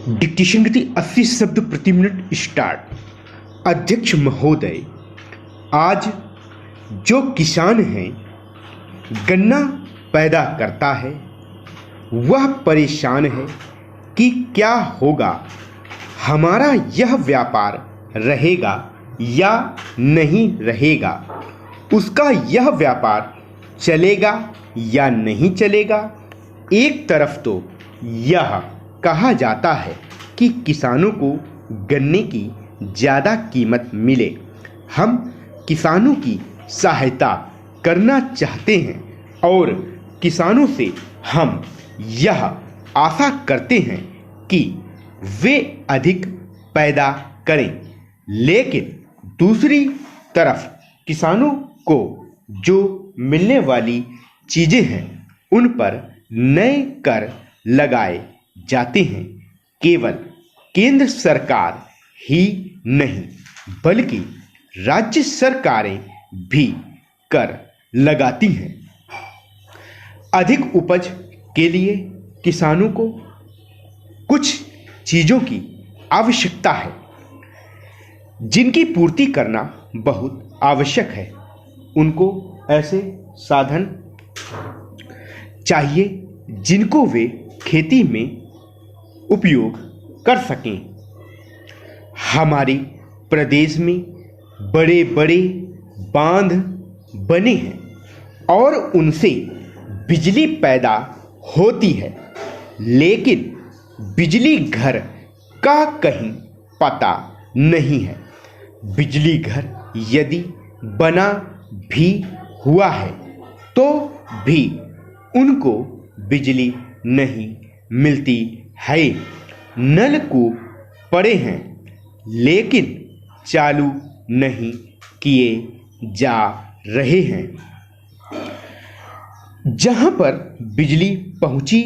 Dictation गति 80 शब्द प्रति मिनट स्टार्ट। अध्यक्ष महोदय, आज जो किसान है गन्ना पैदा करता है वह परेशान है कि क्या होगा, हमारा यह व्यापार रहेगा या नहीं रहेगा, उसका यह व्यापार चलेगा या नहीं चलेगा। एक तरफ तो यह कहा जाता है कि किसानों को गन्ने की ज़्यादा कीमत मिले, हम किसानों की सहायता करना चाहते हैं और किसानों से हम यह आशा करते हैं कि वे अधिक पैदा करें। लेकिन दूसरी तरफ किसानों को जो मिलने वाली चीज़ें हैं उन पर नए कर लगाए जाते हैं। केवल केंद्र सरकार ही नहीं बल्कि राज्य सरकारें भी कर लगाती हैं। अधिक उपज के लिए किसानों को कुछ चीज़ों की आवश्यकता है जिनकी पूर्ति करना बहुत आवश्यक है। उनको ऐसे साधन चाहिए जिनको वे खेती में उपयोग कर सकें। हमारे प्रदेश में बड़े बड़े बांध बने हैं और उनसे बिजली पैदा होती है, लेकिन बिजली घर का कहीं पता नहीं है। बिजली घर यदि बना भी हुआ है तो भी उनको बिजली नहीं मिलती है। नलकूप पड़े हैं लेकिन चालू नहीं किए जा रहे हैं। जहां पर बिजली पहुंची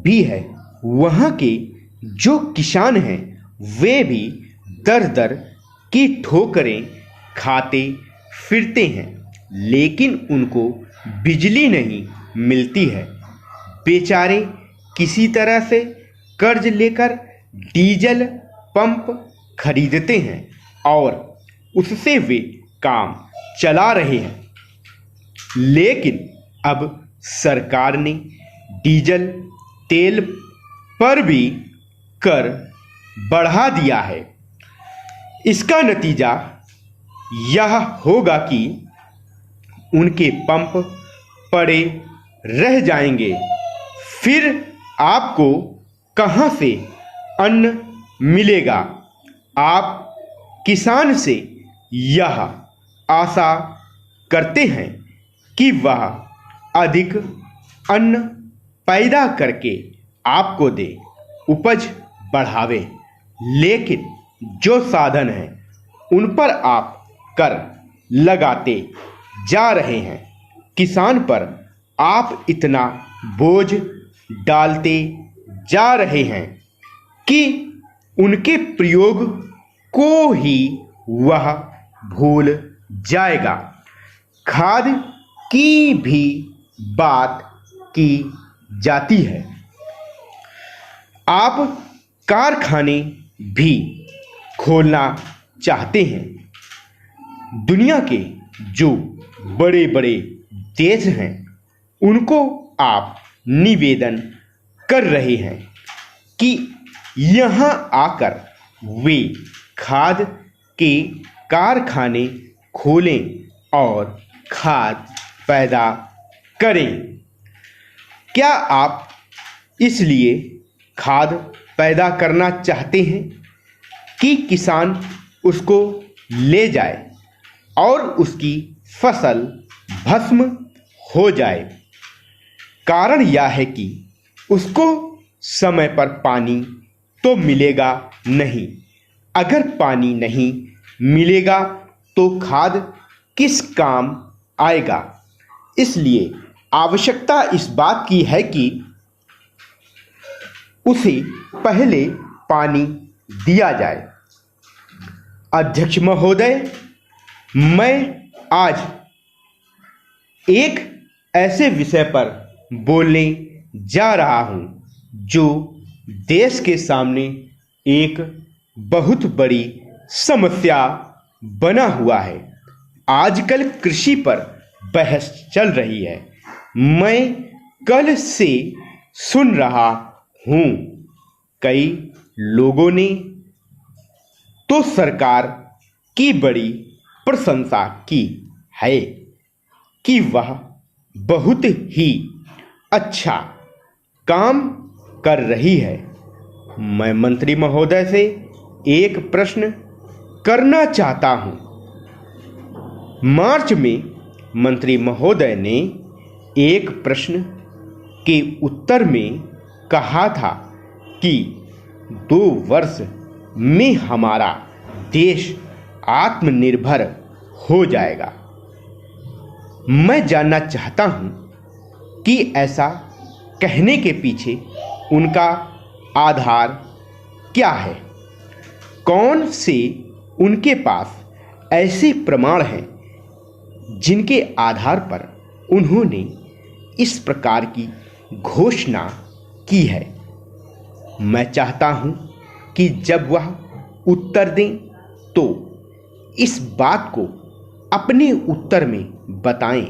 भी है वहां के जो किसान हैं वे भी दर दर की ठोकरें खाते फिरते हैं, लेकिन उनको बिजली नहीं मिलती है। बेचारे किसी तरह से कर्ज लेकर डीजल पंप खरीदते हैं और उससे वे काम चला रहे हैं। लेकिन अब सरकार ने डीजल तेल पर भी कर बढ़ा दिया है। इसका नतीजा यह होगा कि उनके पंप पड़े रह जाएंगे। फिर आपको कहां से अन्न मिलेगा? आप किसान से यह आशा करते हैं कि वह अधिक अन्न पैदा करके आपको दे, उपज बढ़ावे, लेकिन जो साधन हैं उन पर आप कर लगाते जा रहे हैं। किसान पर आप इतना बोझ डालते जा रहे हैं कि उनके प्रयोग को ही वह भूल जाएगा। खाद की भी बात की जाती है। आप कारखाने भी खोलना चाहते हैं। दुनिया के जो बड़े बड़े देश हैं उनको आप निवेदन कर रहे हैं कि यहाँ आकर वे खाद के कारखाने खोलें और खाद पैदा करें। क्या आप इसलिए खाद पैदा करना चाहते हैं कि किसान उसको ले जाए और उसकी फसल भस्म हो जाए? कारण यह है कि उसको समय पर पानी तो मिलेगा नहीं। अगर पानी नहीं मिलेगा तो खाद किस काम आएगा? इसलिए आवश्यकता इस बात की है कि उसे पहले पानी दिया जाए। अध्यक्ष महोदय, मैं आज एक ऐसे विषय पर बोलने जा रहा हूं जो देश के सामने एक बहुत बड़ी समस्या बना हुआ है। आजकल कृषि पर बहस चल रही है। मैं कल से सुन रहा हूँ, कई लोगों ने तो सरकार की बड़ी प्रशंसा की है कि वह बहुत ही अच्छा काम कर रही है। मैं मंत्री महोदय से एक प्रश्न करना चाहता हूं। मार्च में मंत्री महोदय ने एक प्रश्न के उत्तर में कहा था कि 2 वर्ष में हमारा देश आत्मनिर्भर हो जाएगा। मैं जानना चाहता हूं कि ऐसा कहने के पीछे उनका आधार क्या है। कौन से उनके पास ऐसे प्रमाण हैं जिनके आधार पर उन्होंने इस प्रकार की घोषणा की है। मैं चाहता हूं कि जब वह उत्तर दें तो इस बात को अपने उत्तर में बताएं।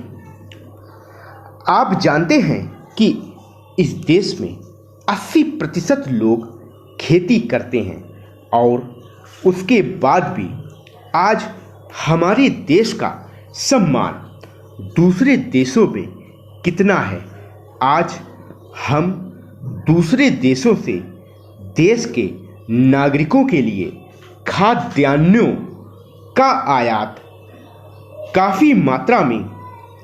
आप जानते हैं कि इस देश में 80% लोग खेती करते हैं और उसके बाद भी आज हमारे देश का सम्मान दूसरे देशों में कितना है। आज हम दूसरे देशों से देश के नागरिकों के लिए खाद्यान्नों का आयात काफ़ी मात्रा में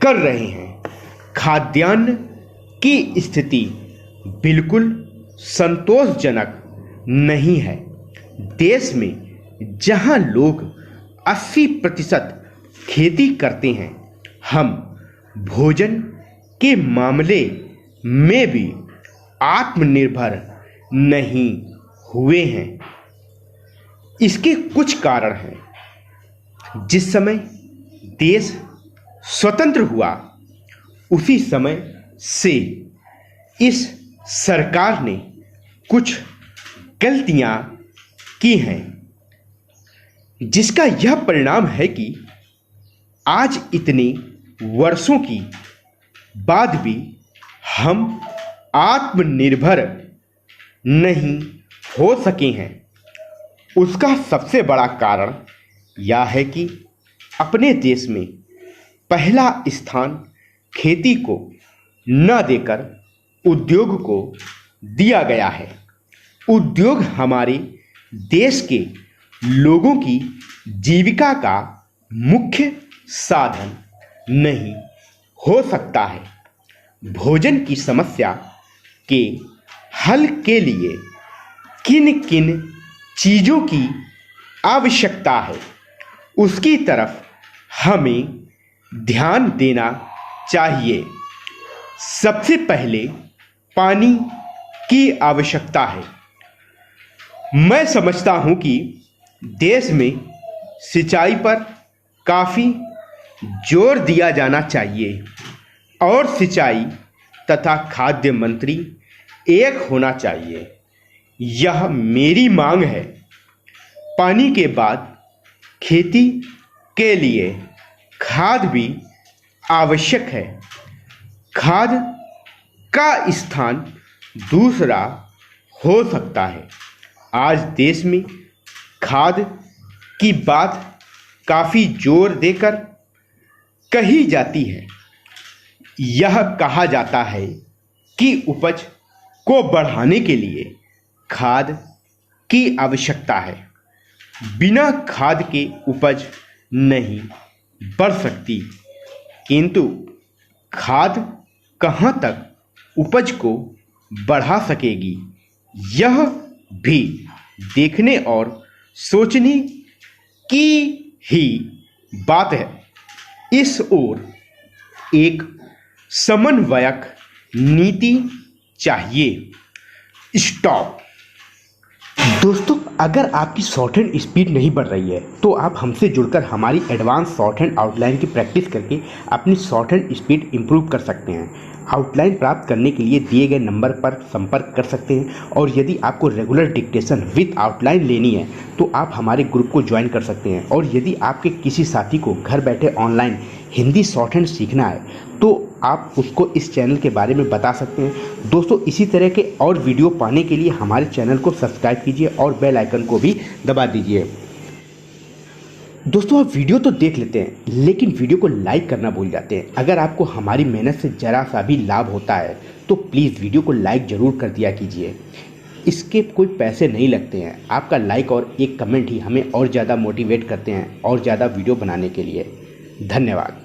कर रहे हैं। खाद्यान्न की स्थिति बिल्कुल संतोषजनक नहीं है। देश में जहां लोग 80% खेती करते हैं, हम भोजन के मामले में भी आत्मनिर्भर नहीं हुए हैं। इसके कुछ कारण हैं। जिस समय देश स्वतंत्र हुआ उसी समय से इस सरकार ने कुछ गलतियां की हैं, जिसका यह परिणाम है कि आज इतने वर्षों की बाद भी हम आत्मनिर्भर नहीं हो सके हैं। उसका सबसे बड़ा कारण यह है कि अपने देश में पहला स्थान खेती को न देकर उद्योग को दिया गया है। उद्योग हमारे देश के लोगों की जीविका का मुख्य साधन नहीं हो सकता है। भोजन की समस्या के हल के लिए किन किन चीज़ों की आवश्यकता है, उसकी तरफ हमें ध्यान देना चाहिए। सबसे पहले पानी की आवश्यकता है। मैं समझता हूँ कि देश में सिंचाई पर काफ़ी जोर दिया जाना चाहिए और सिंचाई तथा खाद्य मंत्री एक होना चाहिए। यह मेरी मांग है। पानी के बाद खेती के लिए खाद भी आवश्यक है। खाद का स्थान दूसरा हो सकता है। आज देश में खाद की बात काफ़ी जोर देकर कही जाती है। यह कहा जाता है कि उपज को बढ़ाने के लिए खाद की आवश्यकता है। बिना खाद के उपज नहीं बढ़ सकती, किंतु खाद कहाँ तक उपज को बढ़ा सकेगी, यह भी देखने और सोचने की ही बात है। इस ओर एक समन्वयक नीति चाहिए। स्टॉप। दोस्तों, अगर आपकी शॉर्ट हैंड स्पीड नहीं बढ़ रही है तो आप हमसे जुड़कर हमारी एडवांस शॉर्ट हैंड आउटलाइन की प्रैक्टिस करके अपनी शॉर्ट हैंड स्पीड इंप्रूव कर सकते हैं। आउटलाइन प्राप्त करने के लिए दिए गए नंबर पर संपर्क कर सकते हैं और यदि आपको रेगुलर डिक्टेशन विद आउटलाइन लेनी है तो आप हमारे ग्रुप को ज्वाइन कर सकते हैं। और यदि आपके किसी साथी को घर बैठे ऑनलाइन हिंदी शॉर्ट हैंड सीखना है तो आप उसको इस चैनल के बारे में बता सकते हैं। दोस्तों, इसी तरह के और वीडियो पाने के लिए हमारे चैनल को सब्सक्राइब कीजिए और बेल आइकन को भी दबा दीजिए। दोस्तों, आप वीडियो तो देख लेते हैं लेकिन वीडियो को लाइक करना भूल जाते हैं। अगर आपको हमारी मेहनत से ज़रा सा भी लाभ होता है तो प्लीज़ वीडियो को लाइक ज़रूर कर दिया कीजिए। इसके कोई पैसे नहीं लगते हैं। आपका लाइक और एक कमेंट ही हमें और ज़्यादा मोटिवेट करते हैं और ज़्यादा वीडियो बनाने के लिए। धन्यवाद।